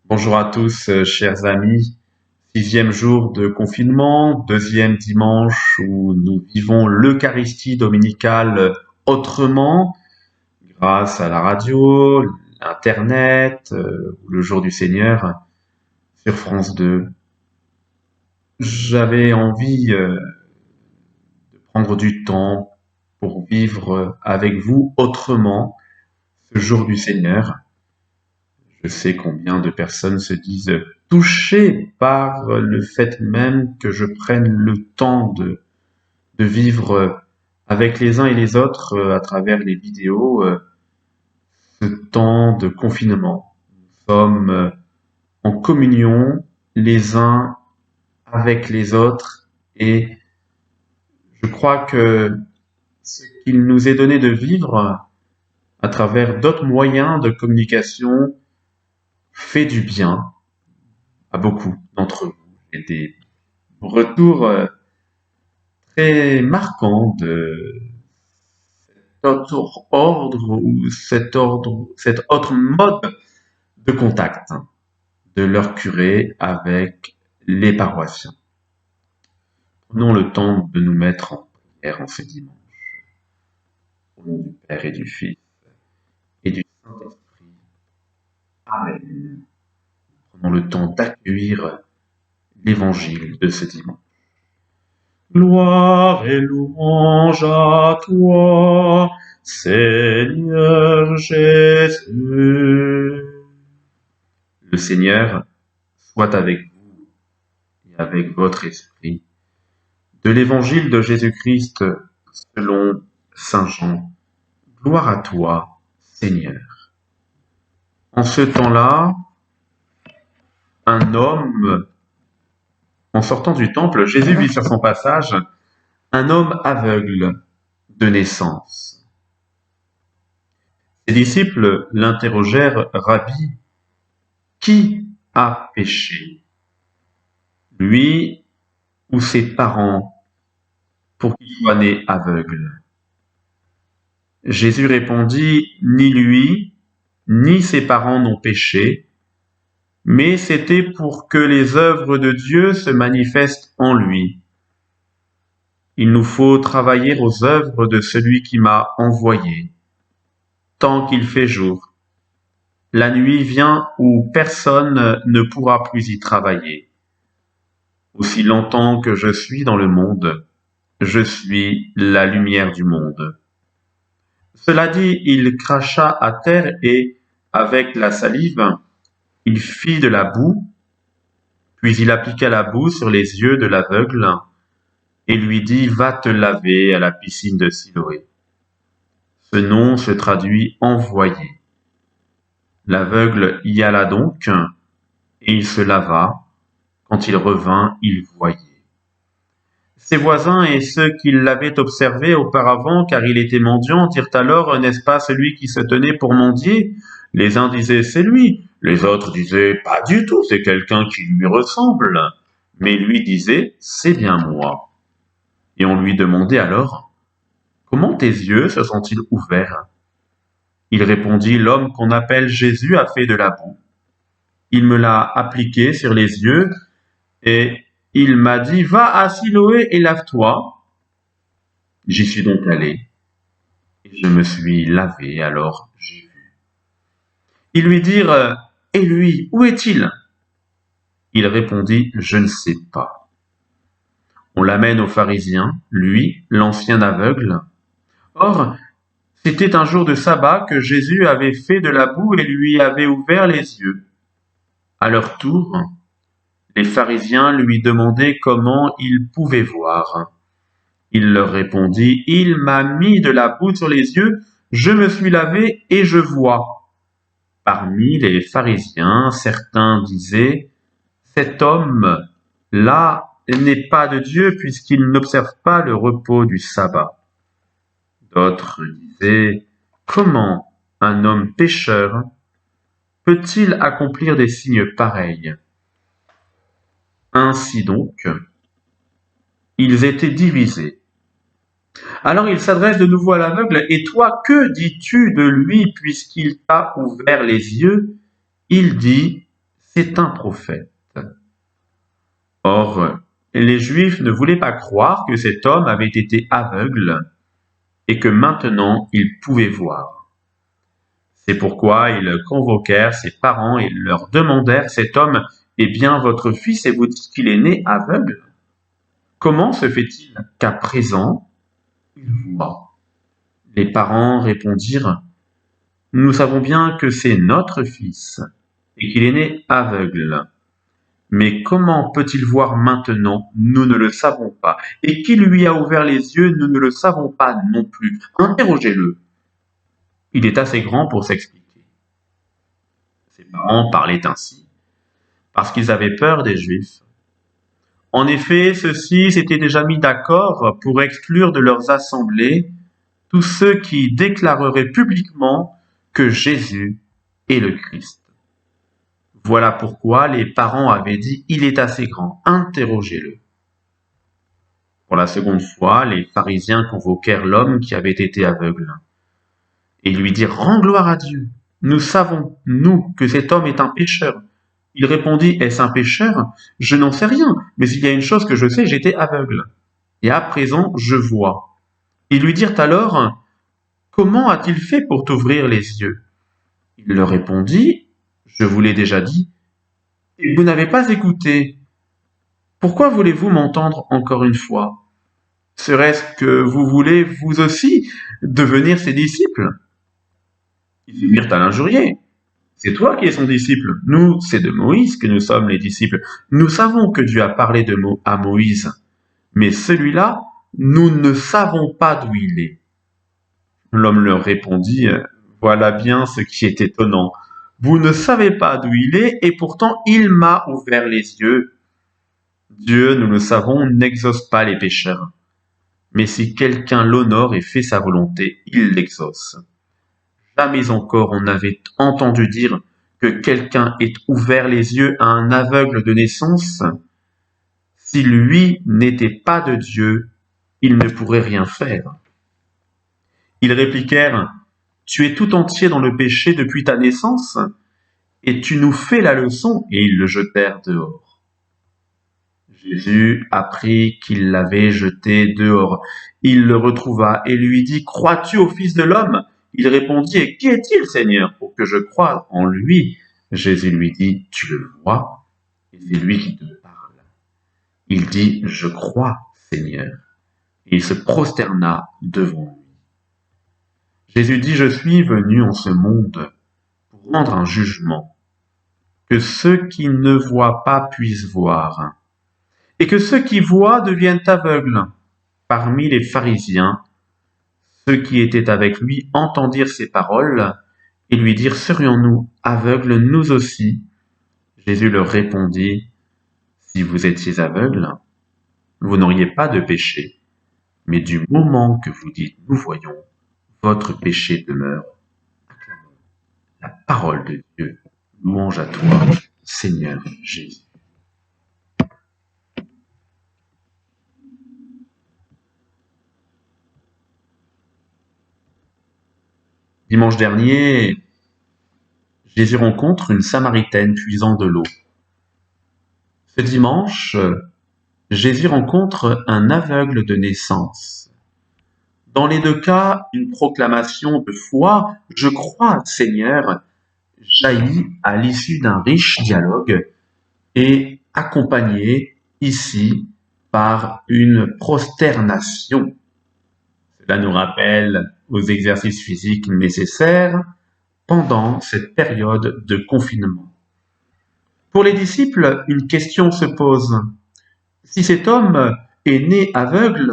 Bonjour à tous, chers amis. Sixième jour de confinement, deuxième dimanche où nous vivons l'Eucharistie dominicale autrement, grâce à la radio, l'Internet, ou le jour du Seigneur sur France 2. J'avais envie de prendre du temps pour vivre avec vous autrement ce jour du Seigneur. Je sais combien de personnes se disent touchées par le fait même que je prenne le temps de vivre avec les uns et les autres à travers les vidéos ce temps de confinement. Nous sommes en communion les uns avec les autres et je crois que ce qu'il nous est donné de vivre à travers d'autres moyens de communication fait du bien à beaucoup d'entre vous. J'ai des retours très marquants de cet autre ordre ou cet autre mode de contact de leur curé avec les paroissiens. Prenons le temps de nous mettre en prière en ce dimanche. Au nom du Père et du Fils et du Saint-Esprit. Amen. Prenons le temps d'accueillir l'évangile de ce dimanche. Gloire et louange à toi, Seigneur Jésus. Le Seigneur soit avec vous et avec votre esprit. De l'évangile de Jésus-Christ selon saint Jean. Gloire à toi, Seigneur. En ce temps-là, un homme, en sortant du temple, Jésus vit sur son passage un homme aveugle de naissance. Ses disciples l'interrogèrent, Rabbi, qui a péché, lui ou ses parents, pour qu'il soit né aveugle? Jésus répondit, ni lui, ni ses parents n'ont péché, mais c'était pour que les œuvres de Dieu se manifestent en lui. Il nous faut travailler aux œuvres de celui qui m'a envoyé, tant qu'il fait jour. La nuit vient où personne ne pourra plus y travailler. Aussi longtemps que je suis dans le monde, je suis la lumière du monde. Cela dit, il cracha à terre et, avec la salive, il fit de la boue, puis il appliqua la boue sur les yeux de l'aveugle et lui dit « Va te laver à la piscine de Siloé ». Ce nom se traduit « envoyé ». L'aveugle y alla donc, et il se lava. Quand il revint, il voyait. Ses voisins et ceux qui l'avaient observé auparavant, car il était mendiant, dirent alors, n'est-ce pas celui qui se tenait pour mendier? Les uns disaient, c'est lui. Les autres disaient, pas du tout, c'est quelqu'un qui lui ressemble. Mais lui disait, c'est bien moi. Et on lui demandait alors, comment tes yeux se sont-ils ouverts? Il répondit, l'homme qu'on appelle Jésus a fait de la boue. Il me l'a appliqué sur les yeux et il m'a dit, va à Siloé et lave-toi. J'y suis donc allé et je me suis lavé, alors j'ai vu. Ils lui dirent, et lui, où est-il? Il répondit, je ne sais pas. On l'amène aux pharisiens, lui, l'ancien aveugle. Or, c'était un jour de sabbat que Jésus avait fait de la boue et lui avait ouvert les yeux. À leur tour, les pharisiens lui demandaient comment il pouvait voir. Il leur répondit, « Il m'a mis de la boue sur les yeux, je me suis lavé et je vois. » Parmi les pharisiens, certains disaient, « Cet homme-là n'est pas de Dieu puisqu'il n'observe pas le repos du sabbat. » D'autres disaient, « Comment un homme pécheur peut-il accomplir des signes pareils? » Ainsi donc, ils étaient divisés. Alors il s'adresse de nouveau à l'aveugle, « Et toi, que dis-tu de lui puisqu'il t'a ouvert les yeux ?» Il dit, « c'est un prophète. » Or, les Juifs ne voulaient pas croire que cet homme avait été aveugle et que maintenant il pouvait voir. C'est pourquoi ils convoquèrent ses parents et leur demandèrent: « Cet homme est bien votre fils et vous dites qu'il est né aveugle? Comment se fait-il qu'à présent il voit ?» Les parents répondirent: « Nous savons bien que c'est notre fils et qu'il est né aveugle. Mais comment peut-il voir maintenant? Nous ne le savons pas. Et qui lui a ouvert les yeux? Nous ne le savons pas non plus. Interrogez-le. Il est assez grand pour s'expliquer. » Ses parents parlaient ainsi parce qu'ils avaient peur des Juifs. En effet, ceux-ci s'étaient déjà mis d'accord pour exclure de leurs assemblées tous ceux qui déclareraient publiquement que Jésus est le Christ. Voilà pourquoi les parents avaient dit: « Il est assez grand, interrogez-le. » Pour la seconde fois, les pharisiens convoquèrent l'homme qui avait été aveugle et lui dirent: « Rends gloire à Dieu. Nous savons, nous, que cet homme est un pécheur. » Il répondit: « Est-ce un pécheur? Je n'en sais rien, mais il y a une chose que je sais, j'étais aveugle. Et à présent, je vois. » Ils lui dirent alors: « Comment a-t-il fait pour t'ouvrir les yeux? » Il leur répondit: « Je vous l'ai déjà dit, et vous n'avez pas écouté. Pourquoi voulez-vous m'entendre encore une fois? Serait-ce que vous voulez, vous aussi, devenir ses disciples? » Ils se mirent à l'injurier. « C'est toi qui es son disciple. Nous, c'est de Moïse que nous sommes les disciples. Nous savons que Dieu a parlé à Moïse, mais celui-là, nous ne savons pas d'où il est. » L'homme leur répondit: « Voilà bien ce qui est étonnant. Vous ne savez pas d'où il est, et pourtant il m'a ouvert les yeux. Dieu, nous le savons, n'exauce pas les pécheurs. Mais si quelqu'un l'honore et fait sa volonté, il l'exauce. Jamais encore on n'avait entendu dire que quelqu'un ait ouvert les yeux à un aveugle de naissance. Si lui n'était pas de Dieu, il ne pourrait rien faire. » Ils répliquèrent: « Tu es tout entier dans le péché depuis ta naissance, et tu nous fais la leçon. » Et ils le jetèrent dehors. Jésus apprit qu'il l'avait jeté dehors. Il le retrouva et lui dit: « Crois-tu au Fils de l'homme ? » Il répondit: « Et qui est-il, Seigneur, pour que je croie en lui ?» Jésus lui dit: « Tu le vois, et c'est lui qui te parle. » Il dit: « Je crois, Seigneur. » Et il se prosterna devant lui. Jésus dit: « Je suis venu en ce monde pour rendre un jugement, que ceux qui ne voient pas puissent voir, et que ceux qui voient deviennent aveugles. » Parmi les pharisiens, ceux qui étaient avec lui entendirent ces paroles et lui dirent: « Serions-nous aveugles nous aussi ?» Jésus leur répondit: « Si vous étiez aveugles, vous n'auriez pas de péché, mais du moment que vous dites: nous voyons, votre péché demeure. » Acclamons la parole de Dieu. Louange à toi, Seigneur Jésus. Dimanche dernier, Jésus rencontre une Samaritaine puisant de l'eau. Ce dimanche, Jésus rencontre un aveugle de naissance. Dans les deux cas, une proclamation de foi: « Je crois, Seigneur », jaillit à l'issue d'un riche dialogue et accompagnée ici par une prosternation. Cela nous rappelle aux exercices physiques nécessaires pendant cette période de confinement. Pour les disciples, une question se pose. Si cet homme est né aveugle,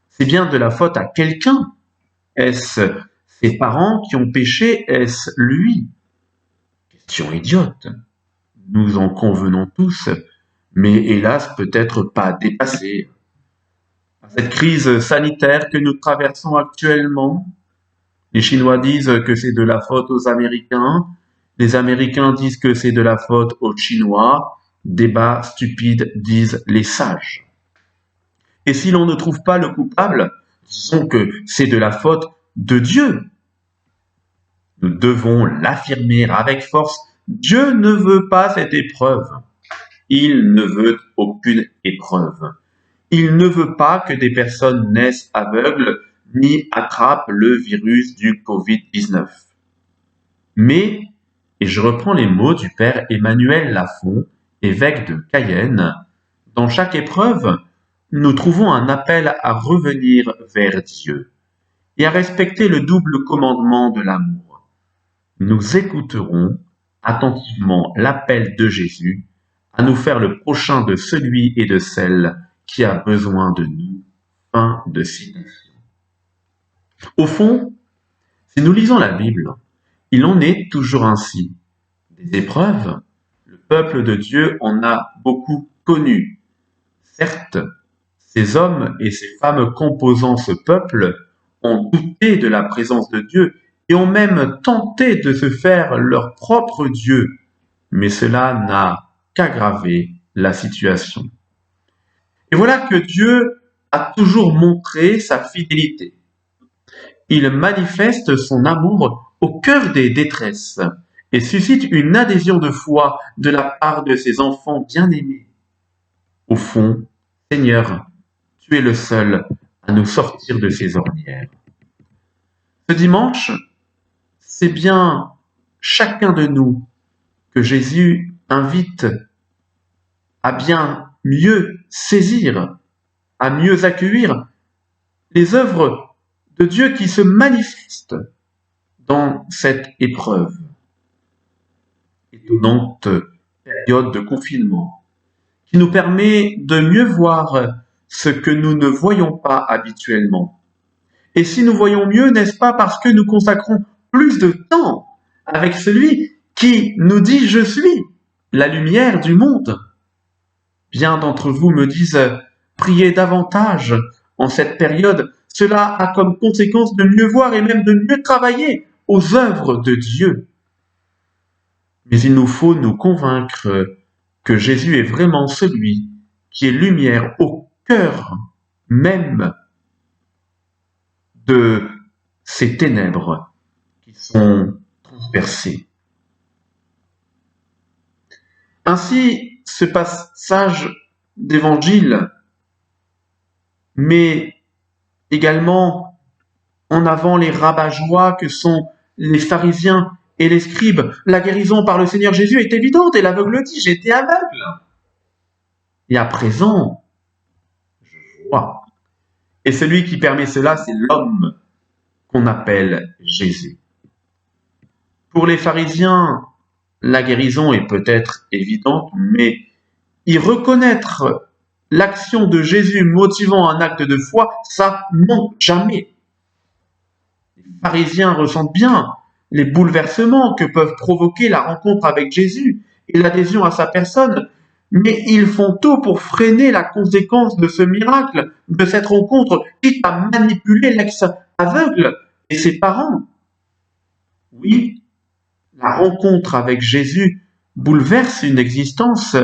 c'est bien de la faute à quelqu'un. Est-ce ses parents qui ont péché? Est-ce lui? Question idiote. Nous en convenons tous, mais hélas peut-être pas dépassée. Cette crise sanitaire que nous traversons actuellement, les Chinois disent que c'est de la faute aux Américains, les Américains disent que c'est de la faute aux Chinois, débat stupide disent les sages. Et si l'on ne trouve pas le coupable, disons que c'est de la faute de Dieu. Nous devons l'affirmer avec force Dieu ne veut pas cette épreuve. Il ne veut aucune épreuve. Il ne veut pas que des personnes naissent aveugles ni attrapent le virus du Covid-19. Mais, et je reprends les mots du père Emmanuel Lafont, évêque de Cayenne, dans chaque épreuve, nous trouvons un appel à revenir vers Dieu et à respecter le double commandement de l'amour. Nous écouterons attentivement l'appel de Jésus à nous faire le prochain de celui et de celle qui a besoin de nous. Fin de citation. Au fond, si nous lisons la Bible, il en est toujours ainsi. Des épreuves, le peuple de Dieu en a beaucoup connu. Certes, ces hommes et ces femmes composant ce peuple ont douté de la présence de Dieu et ont même tenté de se faire leur propre Dieu, mais cela n'a qu'aggravé la situation. Et voilà que Dieu a toujours montré sa fidélité. Il manifeste son amour au cœur des détresses et suscite une adhésion de foi de la part de ses enfants bien-aimés. Au fond, Seigneur, tu es le seul à nous sortir de ces ornières. Ce dimanche, c'est bien chacun de nous que Jésus invite à bien mieux saisir, à mieux accueillir les œuvres de Dieu qui se manifestent dans cette épreuve. Étonnante période de confinement qui nous permet de mieux voir ce que nous ne voyons pas habituellement. Et si nous voyons mieux, n'est-ce pas parce que nous consacrons plus de temps avec celui qui nous dit « Je suis la lumière du monde ». Bien d'entre vous me disent « Priez davantage en cette période ». Cela a comme conséquence de mieux voir et même de mieux travailler aux œuvres de Dieu. Mais il nous faut nous convaincre que Jésus est vraiment celui qui est lumière au cœur même de ces ténèbres qui sont transpercées. Ainsi, ce passage d'évangile met également en avant les rabat-joie que sont les pharisiens et les scribes. La guérison par le Seigneur Jésus est évidente et l'aveugle dit « J'étais aveugle ». Et à présent, je vois. Et celui qui permet cela, c'est l'homme qu'on appelle Jésus. Pour les pharisiens, la guérison est peut-être évidente, mais y reconnaître l'action de Jésus motivant un acte de foi, ça non, jamais. Les pharisiens ressentent bien les bouleversements que peuvent provoquer la rencontre avec Jésus et l'adhésion à sa personne, mais ils font tout pour freiner la conséquence de ce miracle, de cette rencontre, quitte à manipuler l'ex-aveugle et ses parents. Oui, la rencontre avec Jésus bouleverse une existence.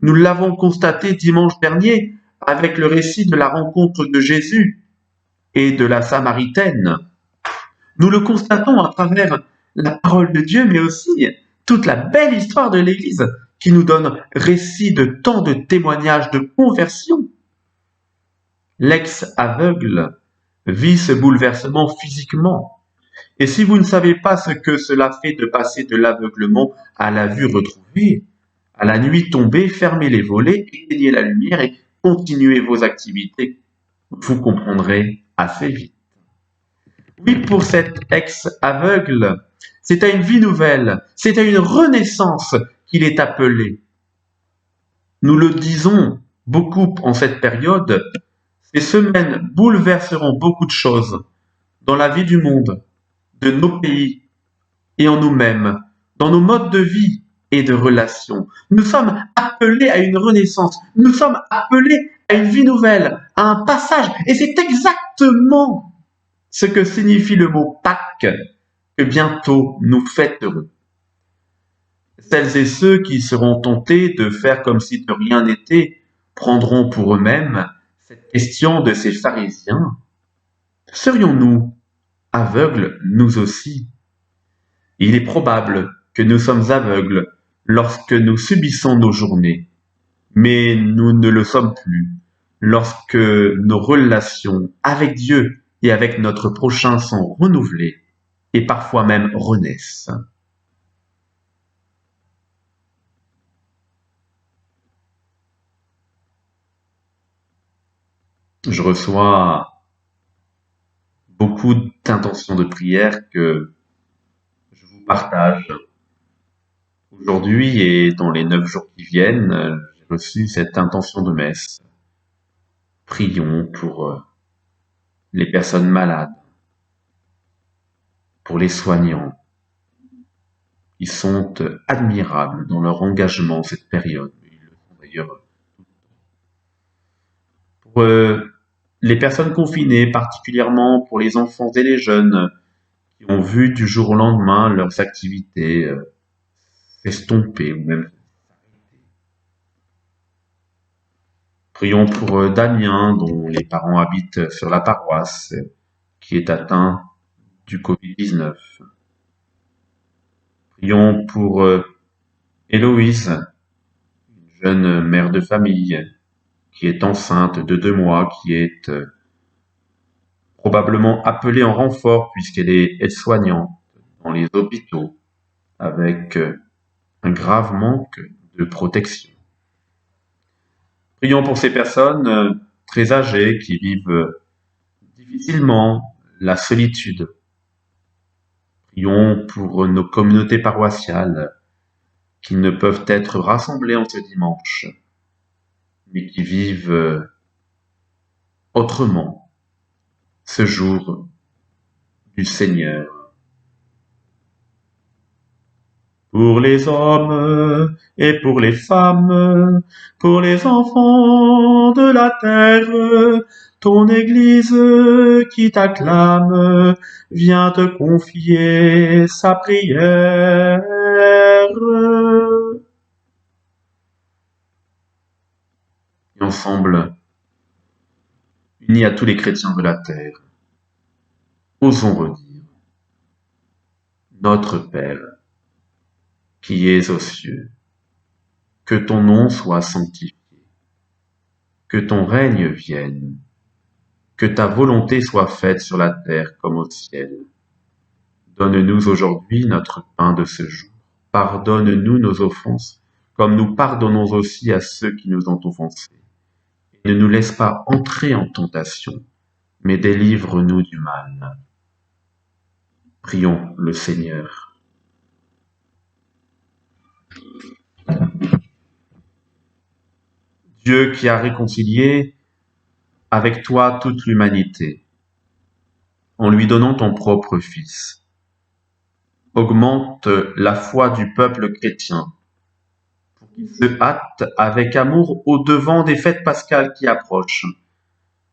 Nous l'avons constaté dimanche dernier avec le récit de la rencontre de Jésus et de la Samaritaine. Nous le constatons à travers la parole de Dieu, mais aussi toute la belle histoire de l'Église qui nous donne récit de tant de témoignages de conversion. L'ex-aveugle vit ce bouleversement physiquement. Et si vous ne savez pas ce que cela fait de passer de l'aveuglement à la vue retrouvée, à la nuit tombée, fermez les volets, éteignez la lumière et continuez vos activités. Vous comprendrez assez vite. Oui, pour cet ex-aveugle, c'est à une vie nouvelle, c'est à une renaissance qu'il est appelé. Nous le disons beaucoup en cette période, ces semaines bouleverseront beaucoup de choses dans la vie du monde, de nos pays et en nous-mêmes, dans nos modes de vie et de relations. Nous sommes appelés à une renaissance, nous sommes appelés à une vie nouvelle, à un passage, et c'est exactement ce que signifie le mot Pâques, que bientôt nous fêterons. Celles et ceux qui seront tentés de faire comme si de rien n'était prendront pour eux-mêmes cette question de ces pharisiens. Serions-nous aveugles, nous aussi? Il est probable que nous sommes aveugles lorsque nous subissons nos journées, mais nous ne le sommes plus lorsque nos relations avec Dieu et avec notre prochain sont renouvelées et parfois même renaissent. Je reçois beaucoup d'intentions de prière que je vous partage aujourd'hui et dans les 9 jours qui viennent. J'ai reçu cette intention de messe. Prions pour les personnes malades, pour les soignants. Ils sont admirables dans leur engagement en cette période. Ils le sont d'ailleurs pour les personnes confinées, particulièrement pour les enfants et les jeunes qui ont vu du jour au lendemain leurs activités s'estomper ou même s'arrêter. Prions pour Damien, dont les parents habitent sur la paroisse, qui est atteint du Covid-19. Prions pour Héloïse, une jeune mère de famille qui est enceinte de 2 mois, qui est probablement appelée en renfort puisqu'elle est aide-soignante dans les hôpitaux avec un grave manque de protection. Prions pour ces personnes très âgées qui vivent difficilement la solitude. Prions pour nos communautés paroissiales qui ne peuvent être rassemblées en ce dimanche, mais qui vivent autrement ce jour du Seigneur. Pour les hommes et pour les femmes, pour les enfants de la terre, ton Église qui t'acclame vient te confier sa prière. Et ensemble, unis à tous les chrétiens de la terre, osons redire: Notre Père, qui es aux cieux, que ton nom soit sanctifié, que ton règne vienne, que ta volonté soit faite sur la terre comme au ciel. Donne-nous aujourd'hui notre pain de ce jour. Pardonne-nous nos offenses, comme nous pardonnons aussi à ceux qui nous ont offensés. Et ne nous laisse pas entrer en tentation, mais délivre-nous du mal. Prions le Seigneur. Dieu qui a réconcilié avec toi toute l'humanité, en lui donnant ton propre Fils, augmente la foi du peuple chrétien, pour qu'il se hâte avec amour au-devant des fêtes pascales qui approchent.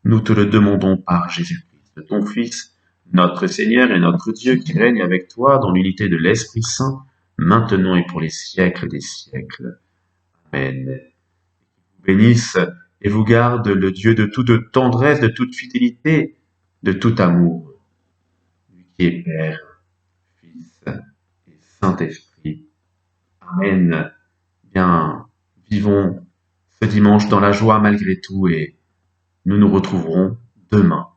Nous te le demandons par Jésus-Christ, ton Fils, notre Seigneur et notre Dieu, qui règne avec toi dans l'unité de l'Esprit Saint, maintenant et pour les siècles des siècles. Amen. Bénisse et vous garde le Dieu de toute tendresse, de toute fidélité, de tout amour, lui qui est Père, Fils et Saint-Esprit. Amen. Bien, vivons ce dimanche dans la joie malgré tout et nous nous retrouverons demain.